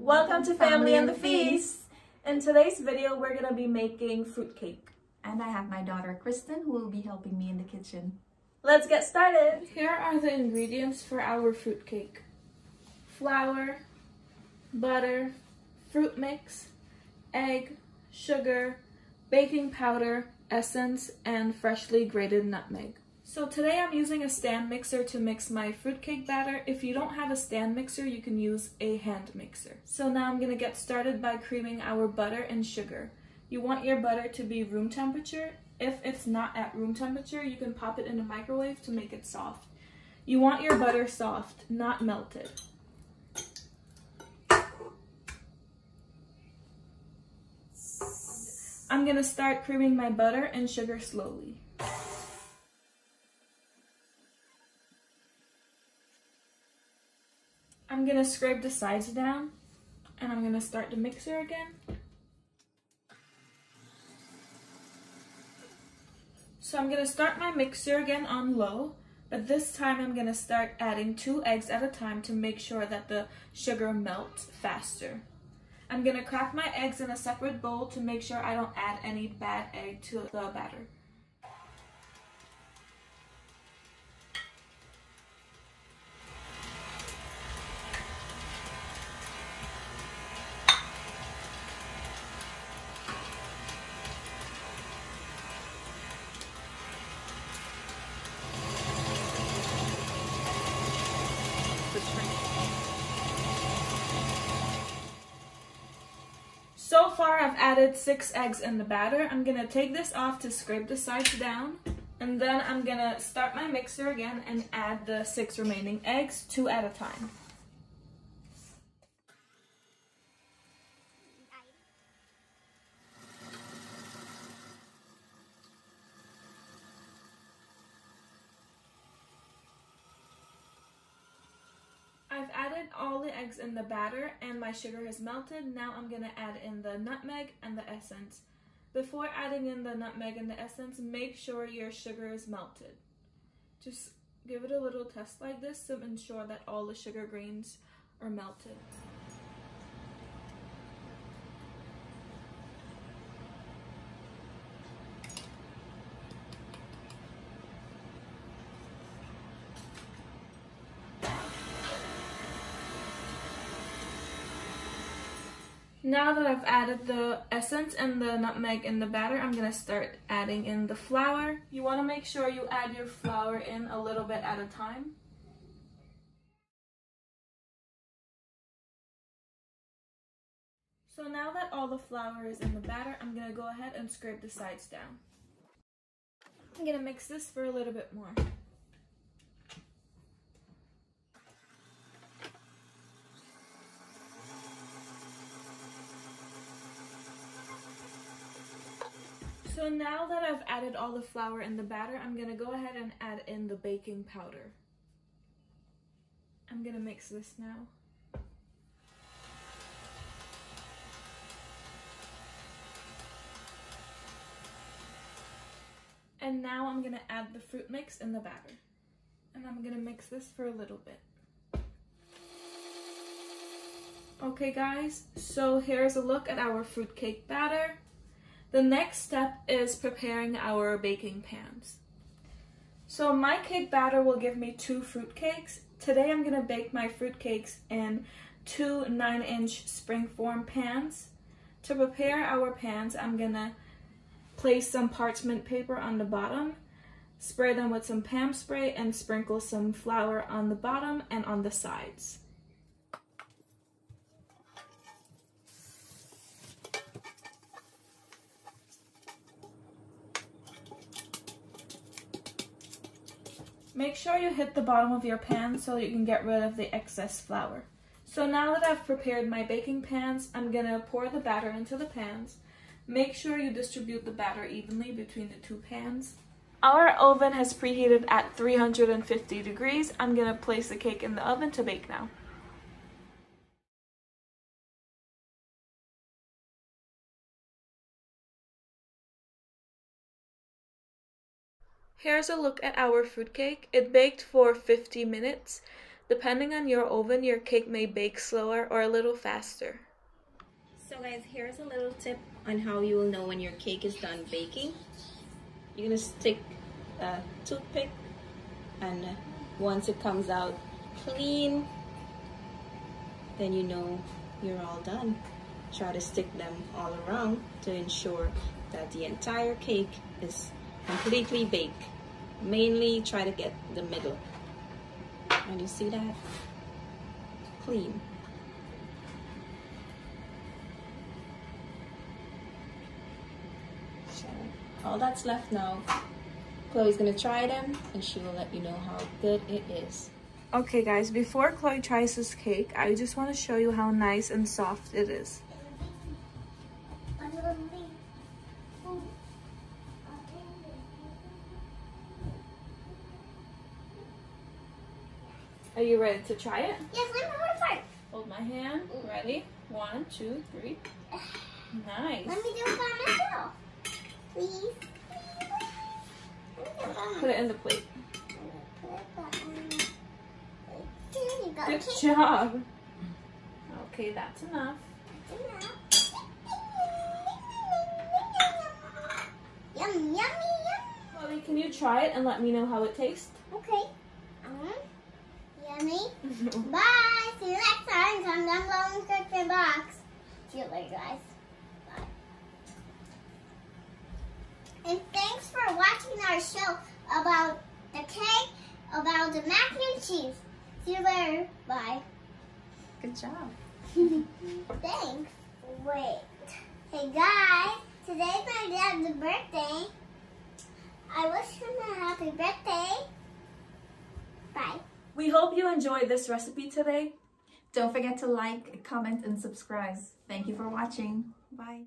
Welcome to Family and the Feast! In today's video, we're gonna be making fruitcake. And I have my daughter Kristen who will be helping me in the kitchen. Let's get started! Here are the ingredients for our fruitcake. Flour, butter, fruit mix, egg, sugar, baking powder, essence, and freshly grated nutmeg. So today I'm using a stand mixer to mix my fruitcake batter. If you don't have a stand mixer, you can use a hand mixer. So now I'm gonna get started by creaming our butter and sugar. You want your butter to be room temperature. If it's not at room temperature, you can pop it in the microwave to make it soft. You want your butter soft, not melted. I'm gonna start creaming my butter and sugar slowly. I'm gonna scrape the sides down, and I'm gonna start the mixer again. So I'm gonna start my mixer again on low, but this time I'm gonna start adding 2 eggs at a time to make sure that the sugar melts faster. I'm gonna crack my eggs in a separate bowl to make sure I don't add any bad egg to the batter. So far I've added 6 eggs in the batter. I'm gonna take this off to scrape the sides down, and then I'm gonna start my mixer again and add the 6 remaining eggs, 2 at a time. I've added all the eggs in the batter and my sugar has melted. Now I'm going to add in the nutmeg and the essence. Before adding in the nutmeg and the essence, make sure your sugar is melted. Just give it a little test like this to ensure that all the sugar grains are melted. Now that I've added the essence and the nutmeg in the batter, I'm going to start adding in the flour. You want to make sure you add your flour in a little bit at a time. So now that all the flour is in the batter, I'm going to go ahead and scrape the sides down. I'm going to mix this for a little bit more. So now that I've added all the flour in the batter, I'm going to go ahead and add in the baking powder. I'm going to mix this now. And now I'm going to add the fruit mix in the batter. And I'm going to mix this for a little bit. Okay guys, so here's a look at our fruitcake batter. The next step is preparing our baking pans. So my cake batter will give me 2 fruitcakes. Today I'm going to bake my fruitcakes in 2 9-inch springform pans. To prepare our pans, I'm going to place some parchment paper on the bottom, spray them with some Pam spray, and sprinkle some flour on the bottom and on the sides. Make sure you hit the bottom of your pan so you can get rid of the excess flour. So now that I've prepared my baking pans, I'm gonna pour the batter into the pans. Make sure you distribute the batter evenly between the 2 pans. Our oven has preheated at 350 degrees. I'm gonna place the cake in the oven to bake now. Here's a look at our fruitcake. It baked for 50 minutes. Depending on your oven, your cake may bake slower or a little faster. So guys, here's a little tip on how you will know when your cake is done baking. You're gonna stick a toothpick, and once it comes out clean, then you know you're all done. Try to stick them all around to ensure that the entire cake is completely baked. Mainly try to get the middle. And you see that? Clean. So all that's left now, Chloe's gonna try them and she will let you know how good it is. Okay guys, before Chloe tries this cake, I just want to show you how nice and soft it is. Are you ready to try it? Yes, let me hold it first. Hold my hand. Ready? 1, 2, 3. Nice. Let me do it by myself. Please. Put it in the plate. There you go. Good job. Okay, that's enough. Yum, yummy, yum. Chloe, can you try it and let me know how it tastes? Okay. Yummy. Bye. See you next time. Comment down below in the description box. See you later, guys. Bye. And thanks for watching our show about the cake, about the mac and cheese. See you later. Bye. Good job. Thanks. Wait. Hey guys, today's my dad's birthday. I wish him a happy birthday. Bye. We hope you enjoyed this recipe today. Don't forget to like, comment, and subscribe. Thank you for watching. Bye.